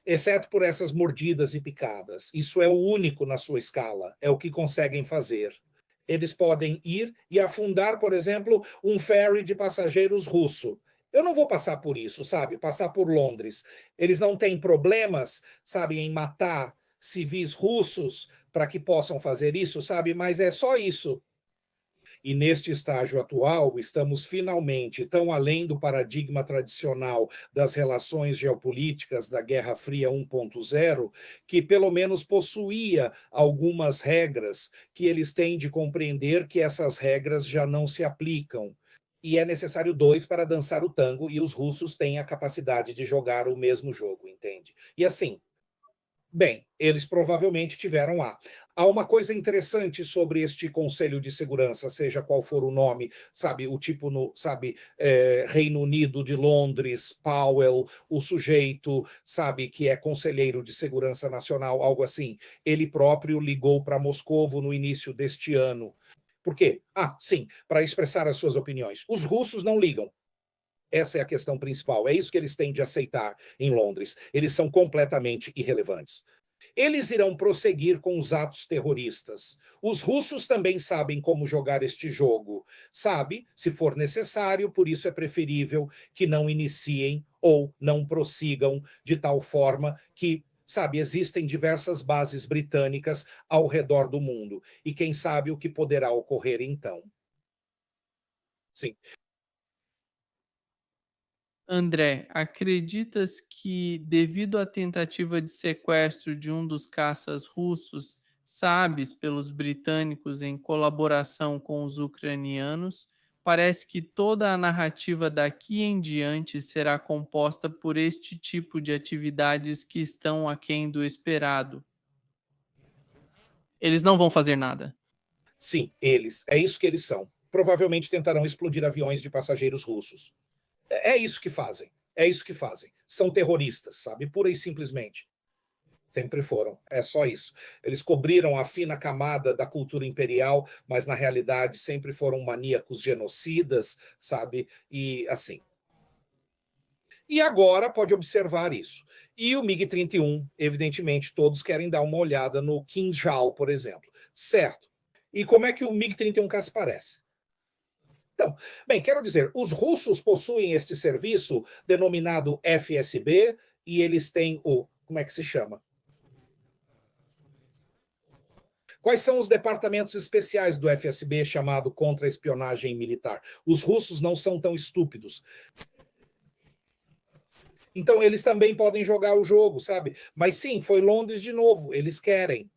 exceto por essas mordidas e picadas. Isso é o único na sua escala, é o que conseguem fazer. Eles podem ir e afundar, por exemplo, um ferry de passageiros russo. Eu não vou passar por isso, sabe? Passar por Londres. Eles não têm problemas, sabe, em matar civis russos para que possam fazer isso, sabe? Mas é só isso. E neste estágio atual, estamos finalmente tão além do paradigma tradicional das relações geopolíticas da Guerra Fria 1.0, que pelo menos possuía algumas regras que eles têm de compreender que essas regras já não se aplicam. E é necessário dois para dançar o tango, e os russos têm a capacidade de jogar o mesmo jogo, entende? E assim, bem, eles provavelmente tiveram lá. Há uma coisa interessante sobre este Conselho de Segurança, seja qual for o nome, sabe, o tipo no, sabe, Reino Unido de Londres, Powell, o sujeito, sabe, que é conselheiro de segurança nacional, algo assim. Ele próprio ligou para Moscovo no início deste ano. Por quê? Ah, sim, para expressar as suas opiniões. Os russos não ligam. Essa é a questão principal. É isso que eles têm de aceitar em Londres. Eles são completamente irrelevantes. Eles irão prosseguir com os atos terroristas. Os russos também sabem como jogar este jogo. Sabe, se for necessário, por isso é preferível que não iniciem ou não prossigam de tal forma que, sabe, existem diversas bases britânicas ao redor do mundo. E quem sabe o que poderá ocorrer então. Sim. André, acreditas que, devido à tentativa de sequestro de um dos caças russos, sabes pelos britânicos em colaboração com os ucranianos, parece que toda a narrativa daqui em diante será composta por este tipo de atividades que estão aquém do esperado. Eles não vão fazer nada. Sim, eles. É isso que eles são. Provavelmente tentarão explodir aviões de passageiros russos. É isso que fazem. É isso que fazem. São terroristas, sabe? Pura e simplesmente. Sempre foram. É só isso. Eles cobriram a fina camada da cultura imperial, mas na realidade sempre foram maníacos genocidas, sabe? E assim. E agora pode observar isso. E o MiG-31, evidentemente, todos querem dar uma olhada no Kinjal, por exemplo. Certo. E como é que o MiG-31K se parece? Então, bem, quero dizer, os russos possuem este serviço denominado FSB e eles têm o, como é que se chama? Quais são os departamentos especiais do FSB chamado contra-espionagem militar? Os russos não são tão estúpidos. Então, eles também podem jogar o jogo, sabe? Mas sim, foi Londres de novo, eles querem.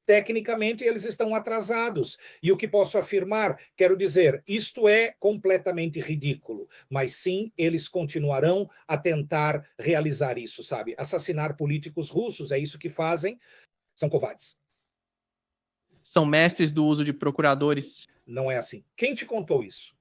Tecnicamente, eles estão atrasados. E o que posso afirmar, quero dizer, isto é completamente ridículo. Mas sim, eles continuarão a tentar realizar isso, sabe? Assassinar políticos russos, é isso que fazem. São covardes. São mestres do uso de procuradores. Não é assim. Quem te contou isso?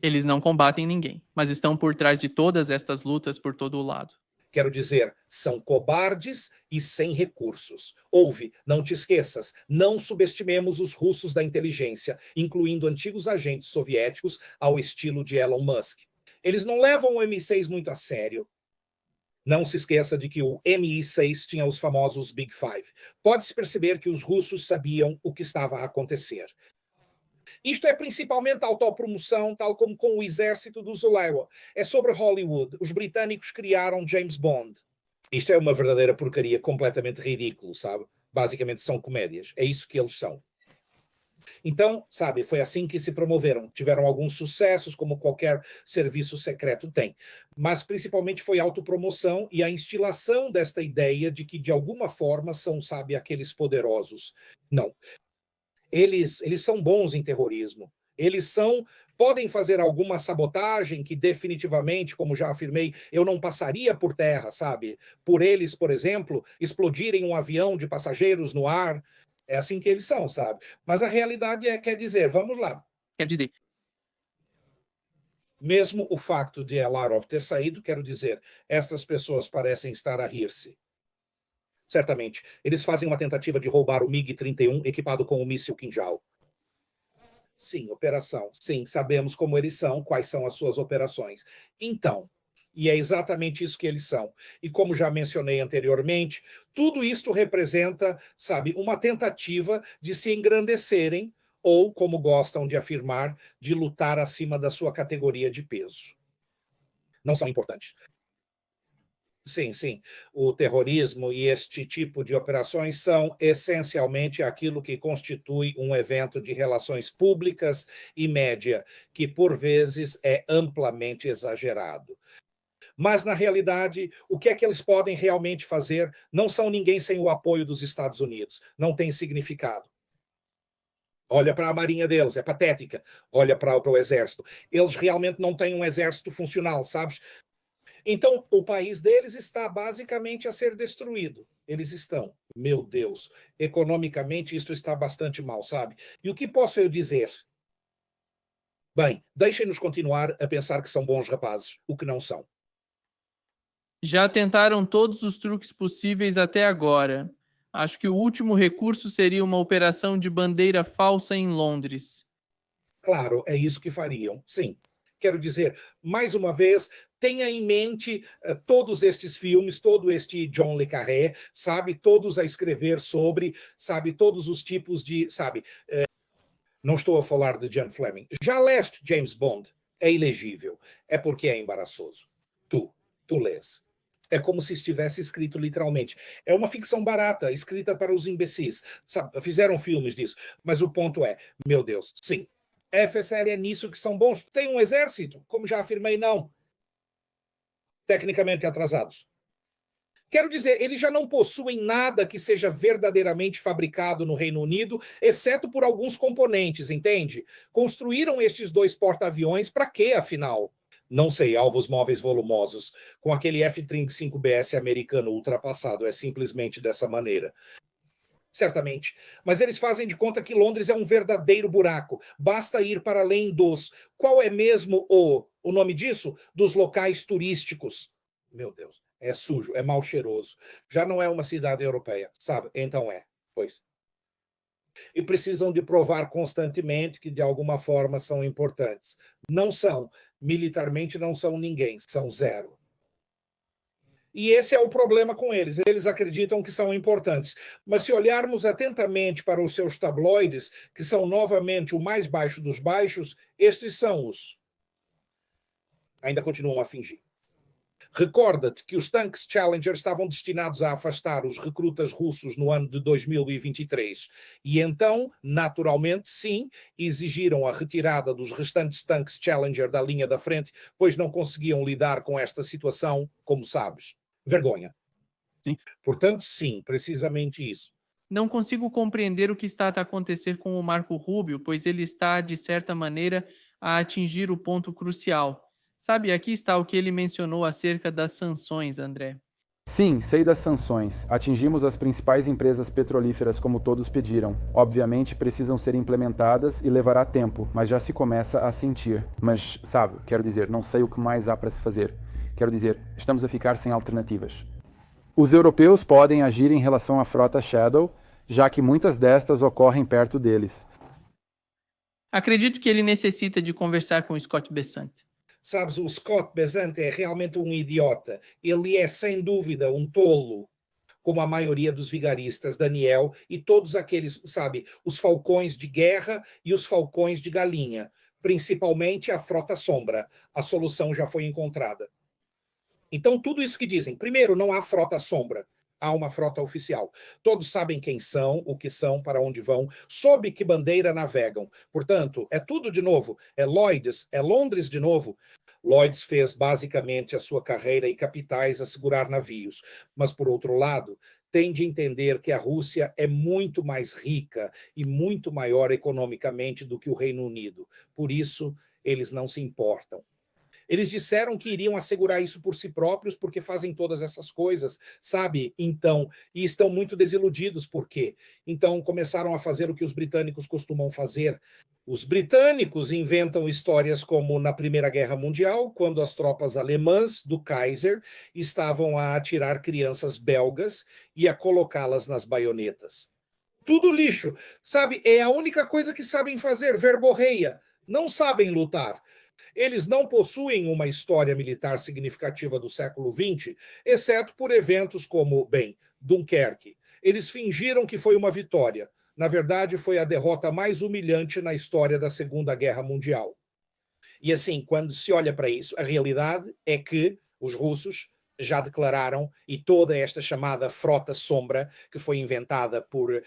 Eles não combatem ninguém, mas estão por trás de todas estas lutas por todo o lado. Quero dizer, são cobardes e sem recursos. Ouve, não te esqueças, não subestimemos os russos da inteligência, incluindo antigos agentes soviéticos ao estilo de Elon Musk. Eles não levam o MI6 muito a sério. Não se esqueça de que o MI6 tinha os famosos Big Five. Pode-se perceber que os russos sabiam o que estava a acontecer. Isto é principalmente autopromoção, tal como com o exército do Zulewa. É sobre Hollywood. Os britânicos criaram James Bond. Isto é uma verdadeira porcaria, completamente ridículo, sabe? Basicamente são comédias. É isso que eles são. Então, sabe, foi assim que se promoveram. Tiveram alguns sucessos, como qualquer serviço secreto tem. Mas principalmente foi autopromoção e a instilação desta ideia de que, de alguma forma, são, sabe, aqueles poderosos. Não. Eles são bons em terrorismo. Eles podem fazer alguma sabotagem que definitivamente, como já afirmei, eu não passaria por terra, sabe? Por eles, por exemplo, explodirem um avião de passageiros no ar. É assim que eles são, sabe? Mas a realidade é, quer dizer, vamos lá. Quer dizer, Mesmo o facto de Elarov ter saído, quero dizer, estas pessoas parecem estar a rir-se. Certamente, eles fazem uma tentativa de roubar o MiG-31 equipado com o míssil Kinjal. Sim, operação. Sim, sabemos como eles são, quais são as suas operações. Então, E é exatamente isso que eles são. E como já mencionei anteriormente, tudo isto representa, sabe, uma tentativa de se engrandecerem ou, como gostam de afirmar, de lutar acima da sua categoria de peso. Não são importantes. Sim, sim. O terrorismo e este tipo de operações são essencialmente aquilo que constitui um evento de relações públicas e média, que por vezes é amplamente exagerado. Mas, na realidade, o que é que eles podem realmente fazer? Não são ninguém sem o apoio dos Estados Unidos. Não tem significado. Olha para a marinha deles, é patética. Olha para o exército. Eles realmente não têm um exército funcional, sabes? Então, o país deles está basicamente a ser destruído. Eles estão. Meu Deus. Economicamente, isto está bastante mal, sabe? E o que posso eu dizer? Bem, deixem-nos continuar a pensar que são bons rapazes, o que não são. Já tentaram todos os truques possíveis até agora. Acho que o último recurso seria uma operação de bandeira falsa em Londres. Claro, é isso que fariam, sim. Quero dizer, mais uma vez, tenha em mente todos estes filmes, todo este John le Carré, sabe, todos a escrever sobre, sabe, todos os tipos de, sabe, não estou a falar de John Fleming. Já leste James Bond? É ilegível. É porque é embaraçoso. Tu lês. É como se estivesse escrito literalmente. É uma ficção barata, escrita para os imbecis. Sabe, fizeram filmes disso. Mas o ponto é, meu Deus, sim. FSL é nisso que são bons. Tem um exército? Como já afirmei, não. Tecnicamente atrasados. Quero dizer, eles já não possuem nada que seja verdadeiramente fabricado no Reino Unido, exceto por alguns componentes, entende? Construíram estes dois porta-aviões para quê, afinal? Não sei, alvos móveis volumosos. Com aquele F-35BS americano ultrapassado, é simplesmente dessa maneira. Certamente. Mas eles fazem de conta que Londres é um verdadeiro buraco. Basta ir para além dos. Qual é mesmo o nome disso? Dos locais turísticos. Meu Deus, é sujo, é mal cheiroso. Já não é uma cidade europeia, sabe? Então é. Pois. E precisam de provar constantemente que de alguma forma são importantes. Não são. Militarmente não são ninguém, são zero. E esse é o problema com eles. Eles acreditam que são importantes. Mas se olharmos atentamente para os seus tabloides, que são novamente o mais baixo dos baixos, estes são os. Ainda continuam a fingir. Recorda-te que os tanques Challenger estavam destinados a afastar os recrutas russos no ano de 2023. E então, naturalmente, sim, exigiram a retirada dos restantes tanques Challenger da linha da frente, pois não conseguiam lidar com esta situação, como sabes. Vergonha. Sim. Portanto, sim, precisamente isso. Não consigo compreender o que está a acontecer com o Marco Rubio, pois ele está, de certa maneira, a atingir o ponto crucial. Sabe, aqui está o que ele mencionou acerca das sanções, André. Sim, sei das sanções. Atingimos as principais empresas petrolíferas como todos pediram. Obviamente precisam ser implementadas e levará tempo, mas já se começa a sentir. Mas, sabe, quero dizer, não sei o que mais há para se fazer. Quero dizer, estamos a ficar sem alternativas. Os europeus podem agir em relação à frota Shadow, já que muitas destas ocorrem perto deles. Acredito que ele necessita de conversar com Scott Bessant. Sabes, o Scott Bessant é realmente um idiota. Ele é, sem dúvida, um tolo, como a maioria dos vigaristas, Daniel, e todos aqueles, sabe, os falcões de guerra e os falcões de galinha, principalmente a frota sombra. A solução já foi encontrada. Então, tudo isso que dizem. Primeiro, não há frota sombra. Há uma frota oficial. Todos sabem quem são, o que são, para onde vão, sob que bandeira navegam. Portanto, é tudo de novo. É Lloyds, é Londres de novo. Lloyds fez basicamente a sua carreira e capitais a segurar navios. Mas, por outro lado, tem de entender que a Rússia é muito mais rica e muito maior economicamente do que o Reino Unido. Por isso, eles não se importam. Eles disseram que iriam assegurar isso por si próprios, porque fazem todas essas coisas, sabe? Então, e estão muito desiludidos, por quê? Então, começaram a fazer o que os britânicos costumam fazer. Os britânicos inventam histórias como na Primeira Guerra Mundial, quando as tropas alemãs do Kaiser estavam a atirar crianças belgas e a colocá-las nas baionetas. Tudo lixo, sabe? É a única coisa que sabem fazer, verborreia. Não sabem lutar. Eles não possuem uma história militar significativa do século XX, exceto por eventos como, bem, Dunkerque. Eles fingiram que foi uma vitória. Na verdade, foi a derrota mais humilhante na história da Segunda Guerra Mundial. E assim, quando se olha para isso, a realidade é que os russos já declararam, e toda esta chamada frota sombra, que foi inventada por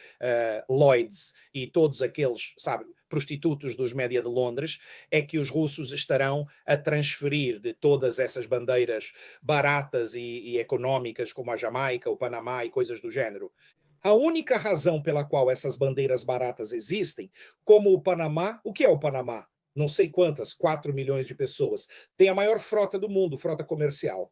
Lloyds e todos aqueles, sabe, prostitutos dos média de Londres, é que os russos estarão a transferir de todas essas bandeiras baratas e económicas, como a Jamaica, o Panamá e coisas do género. A única razão pela qual essas bandeiras baratas existem, como o Panamá, o que é o Panamá? Não sei quantas, 4 milhões de pessoas. Tem a maior frota do mundo, frota comercial.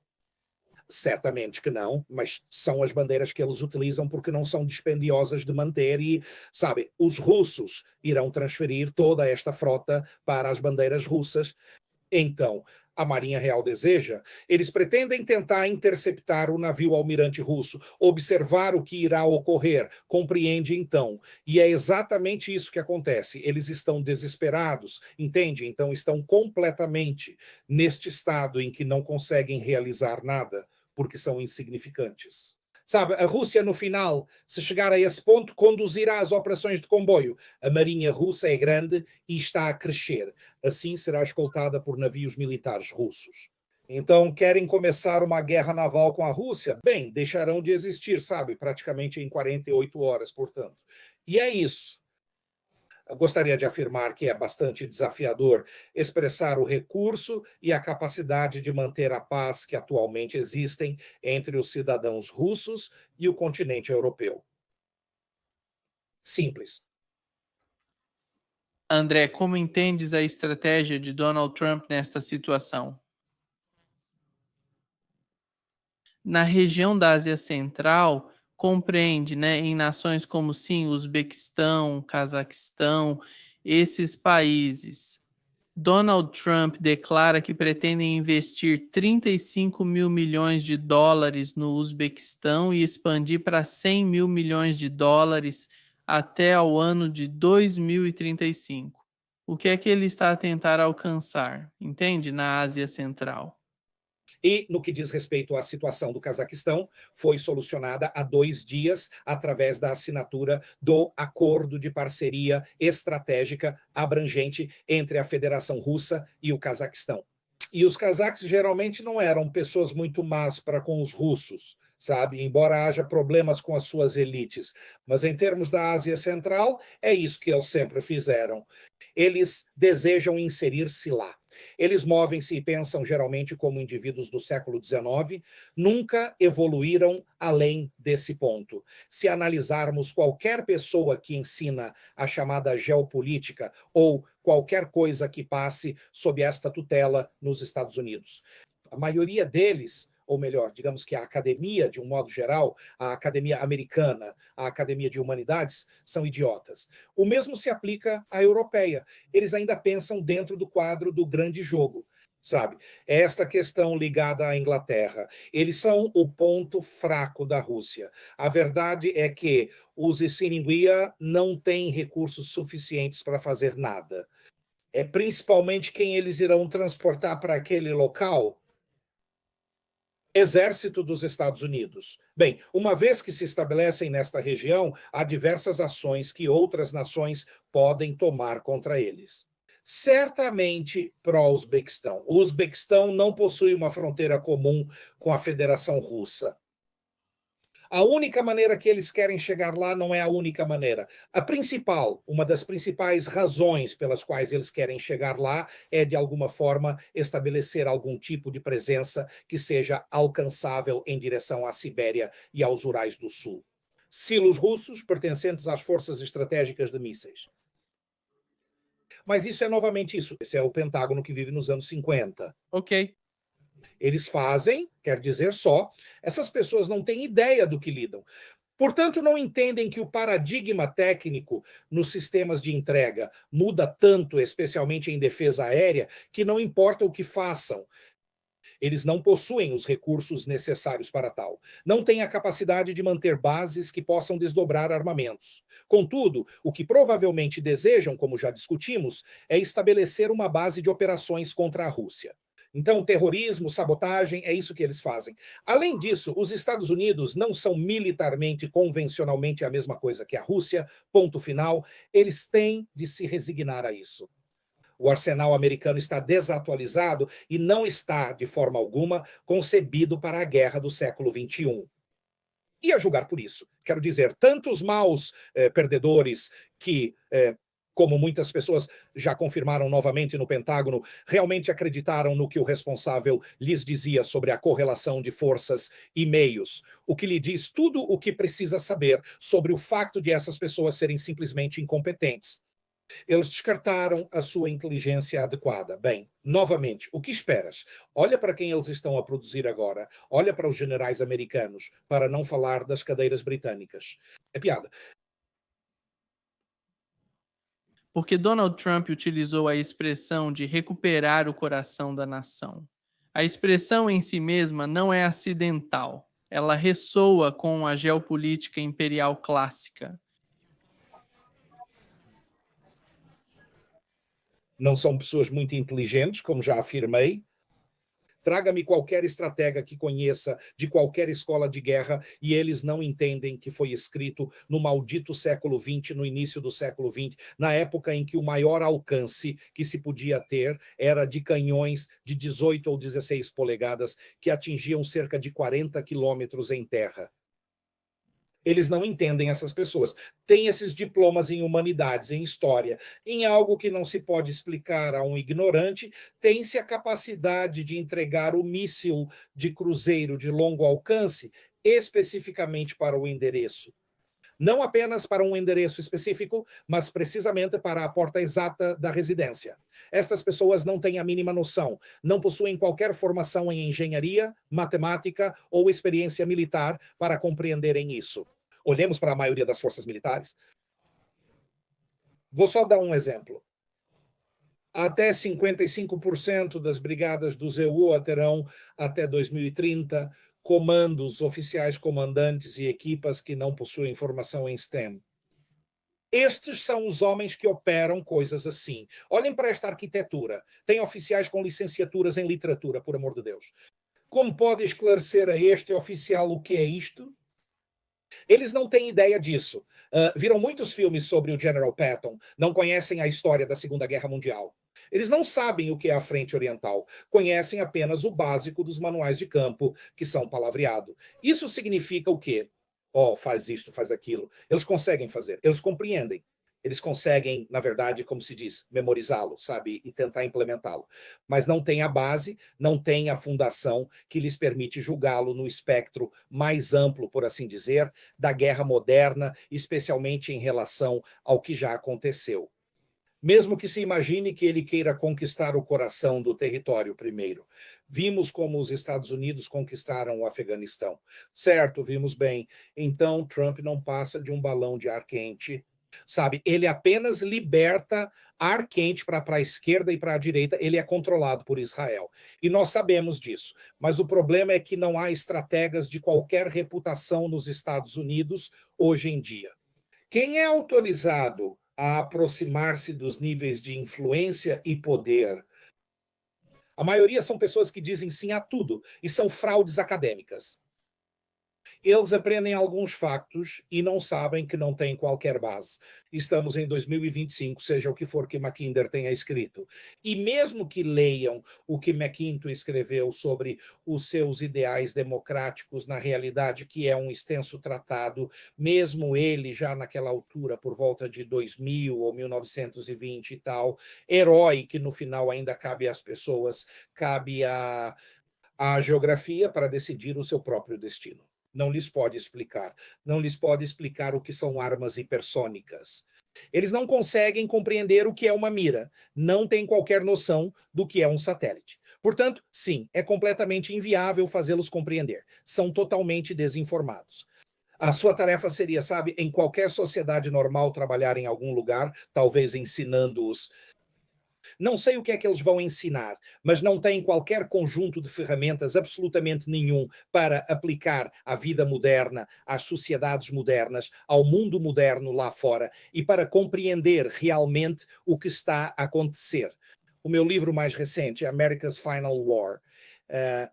Certamente que não, mas são as bandeiras que eles utilizam porque não são dispendiosas de manter e, sabe, os russos irão transferir toda esta frota para as bandeiras russas. Então, a Marinha Real deseja, eles pretendem tentar interceptar o navio almirante russo, observar o que irá ocorrer, compreende então. E é exatamente isso que acontece. Eles estão desesperados, entende? Então estão completamente neste estado em que não conseguem realizar nada, porque são insignificantes. Sabe, a Rússia, no final, se chegar a esse ponto, conduzirá as operações de comboio. A marinha russa é grande e está a crescer. Assim será escoltada por navios militares russos. Então, querem começar uma guerra naval com a Rússia? Bem, deixarão de existir, sabe, praticamente em 48 horas, portanto. E é isso. Eu gostaria de afirmar que é bastante desafiador expressar o recurso e a capacidade de manter a paz que atualmente existem entre os cidadãos russos e o continente europeu. Simples. André, como entendes a estratégia de Donald Trump nesta situação? Na região da Ásia Central, compreende, né, em nações como sim, Uzbequistão, Cazaquistão, esses países. Donald Trump declara que pretendem investir 35 mil milhões de dólares no Uzbequistão e expandir para 100 mil milhões de dólares até ao ano de 2035. O que é que ele está a tentar alcançar, entende? Na Ásia Central. E, no que diz respeito à situação do Cazaquistão, foi solucionada há 2 dias através da assinatura do Acordo de Parceria Estratégica Abrangente entre a Federação Russa e o Cazaquistão. E os cazaques geralmente não eram pessoas muito más para com os russos, sabe? Embora haja problemas com as suas elites. Mas em termos da Ásia Central, é isso que eles sempre fizeram. Eles desejam inserir-se lá. Eles movem-se e pensam geralmente como indivíduos do século XIX, nunca evoluíram além desse ponto. Se analisarmos qualquer pessoa que ensina a chamada geopolítica ou qualquer coisa que passe sob esta tutela nos Estados Unidos, a maioria deles, ou melhor, digamos que a academia, de um modo geral, a academia americana, a academia de humanidades, são idiotas. O mesmo se aplica à europeia. Eles ainda pensam dentro do quadro do grande jogo, sabe? Esta questão ligada à Inglaterra. Eles são o ponto fraco da Rússia. A verdade é que os Siningüia não têm recursos suficientes para fazer nada. É principalmente quem eles irão transportar para aquele local. Exército dos Estados Unidos. Bem, uma vez que se estabelecem nesta região, há diversas ações que outras nações podem tomar contra eles. Certamente pró-Uzbequistão. O Uzbequistão não possui uma fronteira comum com a Federação Russa. A única maneira que eles querem chegar lá não é a única maneira. A principal, uma das principais razões pelas quais eles querem chegar lá é, de alguma forma, estabelecer algum tipo de presença que seja alcançável em direção à Sibéria e aos Urais do Sul. Silos russos pertencentes às forças estratégicas de mísseis. Mas isso é novamente isso. Esse é o Pentágono que vive nos anos 50. Ok. Eles fazem, quer dizer só, essas pessoas não têm ideia do que lidam. Portanto, não entendem que o paradigma técnico nos sistemas de entrega muda tanto, especialmente em defesa aérea, que não importa o que façam. Eles não possuem os recursos necessários para tal. Não têm a capacidade de manter bases que possam desdobrar armamentos. Contudo, o que provavelmente desejam, como já discutimos, é estabelecer uma base de operações contra a Rússia. Então, terrorismo, sabotagem, é isso que eles fazem. Além disso, os Estados Unidos não são militarmente, convencionalmente a mesma coisa que a Rússia, ponto final. Eles têm de se resignar a isso. O arsenal americano está desatualizado e não está, de forma alguma, concebido para a guerra do século XXI. E a julgar por isso, quero dizer, tantos maus perdedores que, como muitas pessoas já confirmaram novamente no Pentágono, realmente acreditaram no que o responsável lhes dizia sobre a correlação de forças e meios, o que lhe diz tudo o que precisa saber sobre o facto de essas pessoas serem simplesmente incompetentes. Eles descartaram a sua inteligência adequada. Bem, novamente, o que esperas? Olha para quem eles estão a produzir agora. Olha para os generais americanos, para não falar das cadeiras britânicas. É piada. Porque Donald Trump utilizou a expressão de recuperar o coração da nação. A expressão em si mesma não é acidental. Ela ressoa com a geopolítica imperial clássica. Não são pessoas muito inteligentes, como já afirmei. Traga-me qualquer estratega que conheça de qualquer escola de guerra e eles não entendem que foi escrito no maldito século XX, no início do século XX, na época em que o maior alcance que se podia ter era de canhões de 18 ou 16 polegadas que atingiam cerca de 40 quilômetros em terra. Eles não entendem essas pessoas. Têm esses diplomas em humanidades, em história, em algo que não se pode explicar a um ignorante, tem-se a capacidade de entregar o míssil de cruzeiro de longo alcance especificamente para o endereço. Não apenas para um endereço específico, mas precisamente para a porta exata da residência. Estas pessoas não têm a mínima noção, não possuem qualquer formação em engenharia, matemática ou experiência militar para compreenderem isso. Olhemos para a maioria das forças militares. Vou só dar um exemplo. Até 55% das brigadas do ZEUA terão, até 2030, comandos, oficiais comandantes e equipas que não possuem formação em STEM. Estes são os homens que operam coisas assim. Olhem para esta arquitetura. Tem oficiais com licenciaturas em literatura, por amor de Deus. Como pode esclarecer a este oficial o que é isto? Eles não têm ideia disso. Viram muitos filmes sobre o General Patton, não conhecem a história da Segunda Guerra Mundial. Eles não sabem o que é a Frente Oriental, conhecem apenas o básico dos manuais de campo, que são palavreado. Isso significa o quê? Faz isto, faz aquilo. Eles conseguem fazer, eles compreendem. Eles conseguem, na verdade, como se diz, memorizá-lo, sabe? E tentar implementá-lo. Mas não tem a base, não tem a fundação que lhes permite julgá-lo no espectro mais amplo, por assim dizer, da guerra moderna, especialmente em relação ao que já aconteceu. Mesmo que se imagine que ele queira conquistar o coração do território primeiro. Vimos como os Estados Unidos conquistaram o Afeganistão. Certo, vimos bem. Então, Trump não passa de um balão de ar quente, sabe? Ele apenas liberta ar quente para a esquerda e para a direita, ele é controlado por Israel. E nós sabemos disso. Mas o problema é que não há estrategas de qualquer reputação nos Estados Unidos hoje em dia. Quem é autorizado a aproximar-se dos níveis de influência e poder? A maioria são pessoas que dizem sim a tudo e são fraudes acadêmicas. Eles aprendem alguns factos e não sabem que não têm qualquer base. Estamos em 2025, seja o que for que Mackinder tenha escrito. E mesmo que leiam o que Mackintosh escreveu sobre os seus ideais democráticos, na realidade, que é um extenso tratado, mesmo ele já naquela altura, por volta de 2000 ou 1920 e tal, herói que no final ainda cabe às pessoas, cabe à geografia para decidir o seu próprio destino. Não lhes pode explicar. Não lhes pode explicar o que são armas hipersônicas. Eles não conseguem compreender o que é uma mira. Não têm qualquer noção do que é um satélite. Portanto, sim, é completamente inviável fazê-los compreender. São totalmente desinformados. A sua tarefa seria, sabe, em qualquer sociedade normal, trabalhar em algum lugar, talvez ensinando-os Não sei o que é que eles vão ensinar, mas não têm qualquer conjunto de ferramentas, absolutamente nenhum, para aplicar à vida moderna, às sociedades modernas, ao mundo moderno lá fora e para compreender realmente o que está a acontecer. O meu livro mais recente, America's Final War,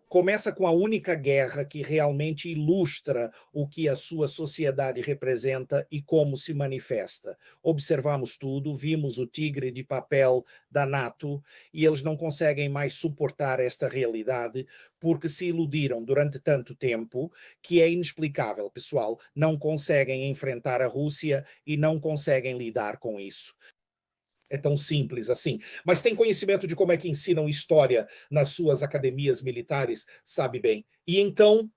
começa com a única guerra que realmente ilustra o que a sua sociedade representa e como se manifesta. Observamos tudo, vimos o tigre de papel da NATO e eles não conseguem mais suportar esta realidade porque se iludiram durante tanto tempo que é inexplicável, pessoal. Não conseguem enfrentar a Rússia e não conseguem lidar com isso. É tão simples assim. Mas tem conhecimento de como é que ensinam história nas suas academias militares, sabe bem. E então,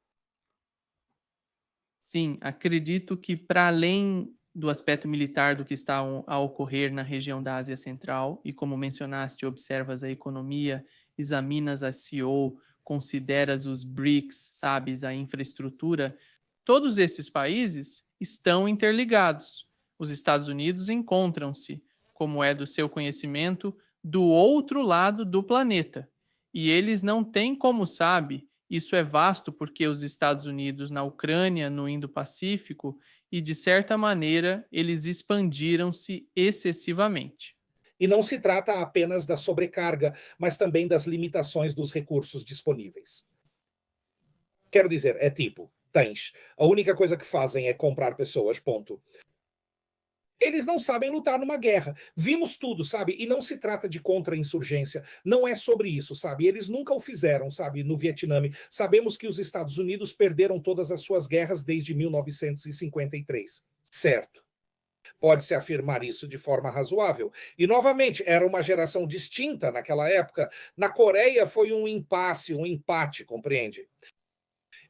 Sim, acredito que para além do aspecto militar do que está a ocorrer na região da Ásia Central, e como mencionaste, observas a economia, examinas a CEO, consideras os BRICS, sabes, a infraestrutura, todos esses países estão interligados. Os Estados Unidos encontram-se, como é do seu conhecimento, do outro lado do planeta. E eles não têm como sabe, isso é vasto porque os Estados Unidos na Ucrânia, no Indo-Pacífico, e de certa maneira eles expandiram-se excessivamente. e não se trata apenas da sobrecarga, mas também das limitações dos recursos disponíveis. Quero dizer, é tipo, tens, a única coisa que fazem é comprar pessoas, ponto. Eles não sabem lutar numa guerra. Vimos tudo, sabe? E não se trata de contra-insurgência. Não é sobre isso, sabe? Eles nunca o fizeram, sabe? No Vietnã. Sabemos que os Estados Unidos perderam todas as suas guerras desde 1953. Certo. Pode-se afirmar isso de forma razoável. E, novamente, era uma geração distinta naquela época. Na Coreia foi um impasse, um empate, compreende?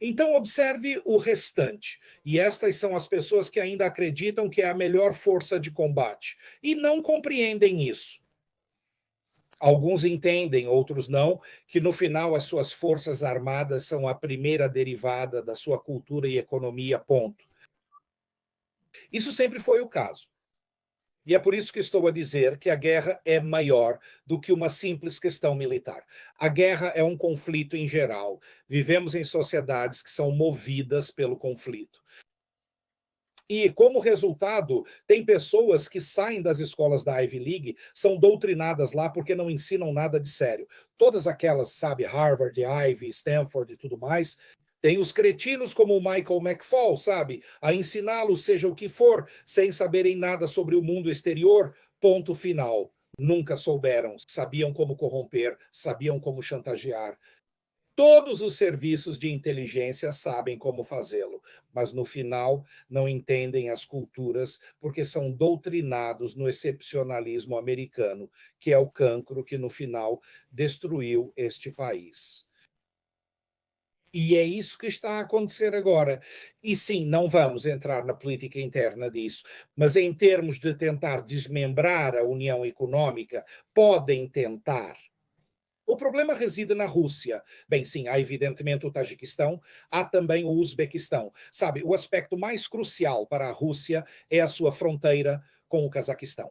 Então, observe o restante. E estas são as pessoas que ainda acreditam que é a melhor força de combate. E não compreendem isso. Alguns entendem, outros não, que no final as suas forças armadas são a primeira derivada da sua cultura e economia, ponto. Isso sempre foi o caso. E é por isso que estou a dizer que a guerra é maior do que uma simples questão militar. A guerra é um conflito em geral. Vivemos em sociedades que são movidas pelo conflito. E, como resultado, tem pessoas que saem das escolas da Ivy League, são doutrinadas lá porque não ensinam nada de sério. Todas aquelas, sabe, Harvard, Ivy, Stanford e tudo mais, tem os cretinos como o Michael McFaul, sabe? A ensiná-los seja o que for, sem saberem nada sobre o mundo exterior, ponto final. Nunca souberam, sabiam como corromper, sabiam como chantagear. Todos os serviços de inteligência sabem como fazê-lo, mas no final não entendem as culturas porque são doutrinados no excepcionalismo americano, que é o cancro que no final destruiu este país. E é isso que está a acontecer agora. E sim, não vamos entrar na política interna disso, mas em termos de tentar desmembrar a União Econômica, podem tentar. O problema reside na Rússia. Bem, sim, há evidentemente o Tajiquistão, há também o Uzbequistão. Sabe, o aspecto mais crucial para a Rússia é a sua fronteira com o Cazaquistão.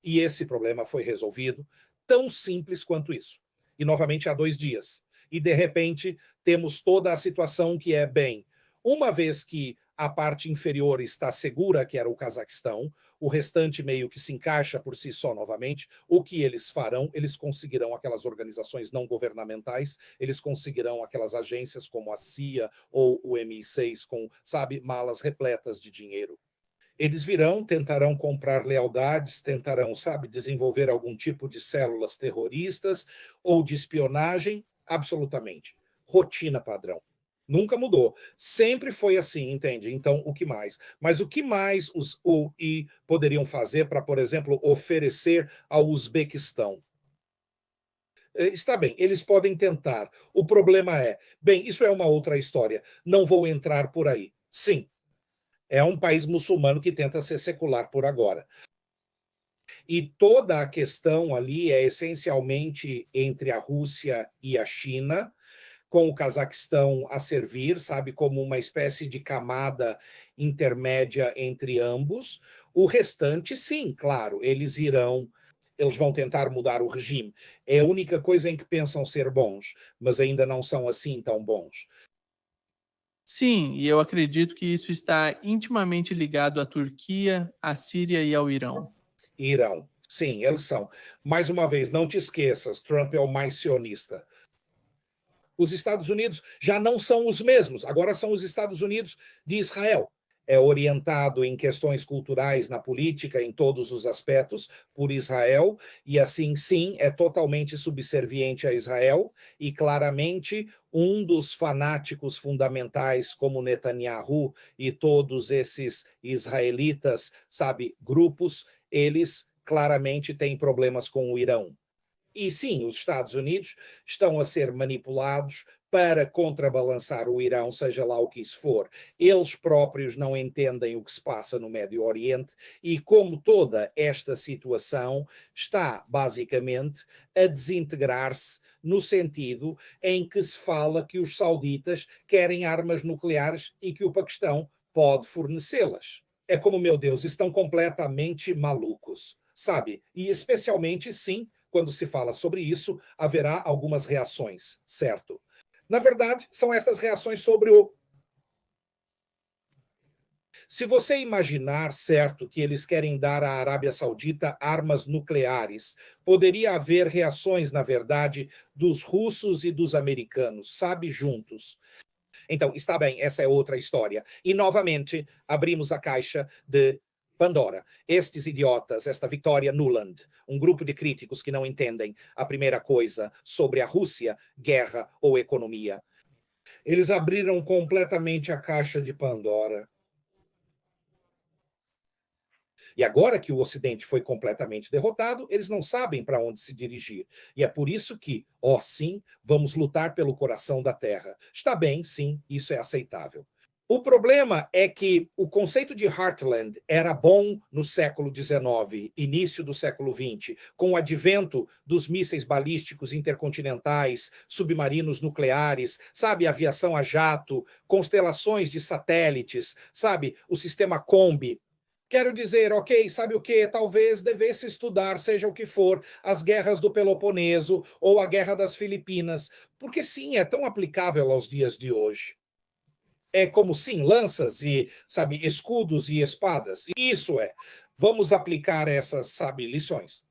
E esse problema foi resolvido tão simples quanto isso. E novamente há 2 dias. E de repente temos toda a situação que é bem, uma vez que a parte inferior está segura, que era o Cazaquistão, o restante meio que se encaixa por si só novamente. O que eles farão? Eles conseguirão aquelas organizações não governamentais, eles conseguirão aquelas agências como a CIA ou o MI6 com, sabe, malas repletas de dinheiro. Eles virão, tentarão comprar lealdades, tentarão, sabe, desenvolver algum tipo de células terroristas ou de espionagem, absolutamente. Rotina padrão. Nunca mudou. Sempre foi assim, entende? Então, o que mais? Mas o que mais os UI poderiam fazer para, por exemplo, oferecer ao Uzbequistão? Está bem, eles podem tentar. O problema é, bem, isso é uma outra história. Não vou entrar por aí. Sim, é um país muçulmano que tenta ser secular por agora. E toda a questão ali é essencialmente entre a Rússia e a China, com o Cazaquistão a servir, sabe, como uma espécie de camada intermédia entre ambos. O restante, sim, claro, eles irão eles vão tentar mudar o regime. É a única coisa em que pensam ser bons, mas ainda não são assim tão bons. Sim, e eu acredito que isso está intimamente ligado à Turquia, à Síria e ao Irão. Irão, sim, eles são. Mais uma vez, não te esqueças, Trump é o mais sionista. Os Estados Unidos já não são os mesmos, agora são os Estados Unidos de Israel. É orientado em questões culturais, na política, em todos os aspectos, por Israel, e assim, sim, é totalmente subserviente a Israel, e claramente um dos fanáticos fundamentais, como Netanyahu e todos esses israelitas, sabe, grupos, eles claramente têm problemas com o Irão. E sim, os Estados Unidos estão a ser manipulados para contrabalançar o Irão, seja lá o que isso for. Eles próprios não entendem o que se passa no Médio Oriente e como toda esta situação está basicamente a desintegrar-se no sentido em que se fala que os sauditas querem armas nucleares e que o Paquistão pode fornecê-las. É como, meu Deus, estão completamente malucos, sabe? E especialmente, sim, quando se fala sobre isso, haverá algumas reações, certo? Na verdade, são estas reações sobre o. Se você imaginar, certo, que eles querem dar à Arábia Saudita armas nucleares, poderia haver reações, na verdade, dos russos e dos americanos, sabe, juntos. Então, está bem, essa é outra história. E, novamente, abrimos a caixa de Pandora. Estes idiotas, esta Victoria Nuland, um grupo de críticos que não entendem a primeira coisa sobre a Rússia, guerra ou economia. Eles abriram completamente a caixa de Pandora. E agora que o Ocidente foi completamente derrotado, eles não sabem para onde se dirigir. E é por isso que, ó, sim, vamos lutar pelo coração da Terra. Está bem, sim, isso é aceitável. O problema é que o conceito de Heartland era bom no século XIX, início do século XX, com o advento dos mísseis balísticos intercontinentais, submarinos nucleares, sabe, aviação a jato, constelações de satélites, sabe, o sistema Combi. Quero dizer, ok, sabe o que? Talvez devesse estudar, seja o que for, as guerras do Peloponeso ou a guerra das Filipinas, porque sim, é tão aplicável aos dias de hoje. É como sim, lanças e, sabe, escudos e espadas. Isso é. Vamos aplicar essas, sabe, lições.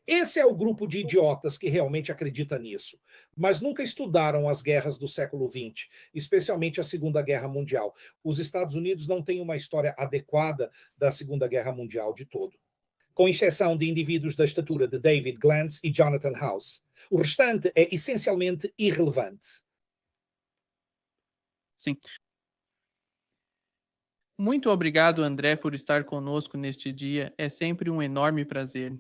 Esse é o grupo de idiotas que realmente acredita nisso, mas nunca estudaram as guerras do século XX, especialmente a Segunda Guerra Mundial. Os Estados Unidos não têm uma história adequada da Segunda Guerra Mundial de todo, com exceção de indivíduos da estatura de David Glantz e Jonathan House. O restante é essencialmente irrelevante. Sim. Muito obrigado, André, por estar conosco neste dia. É sempre um enorme prazer.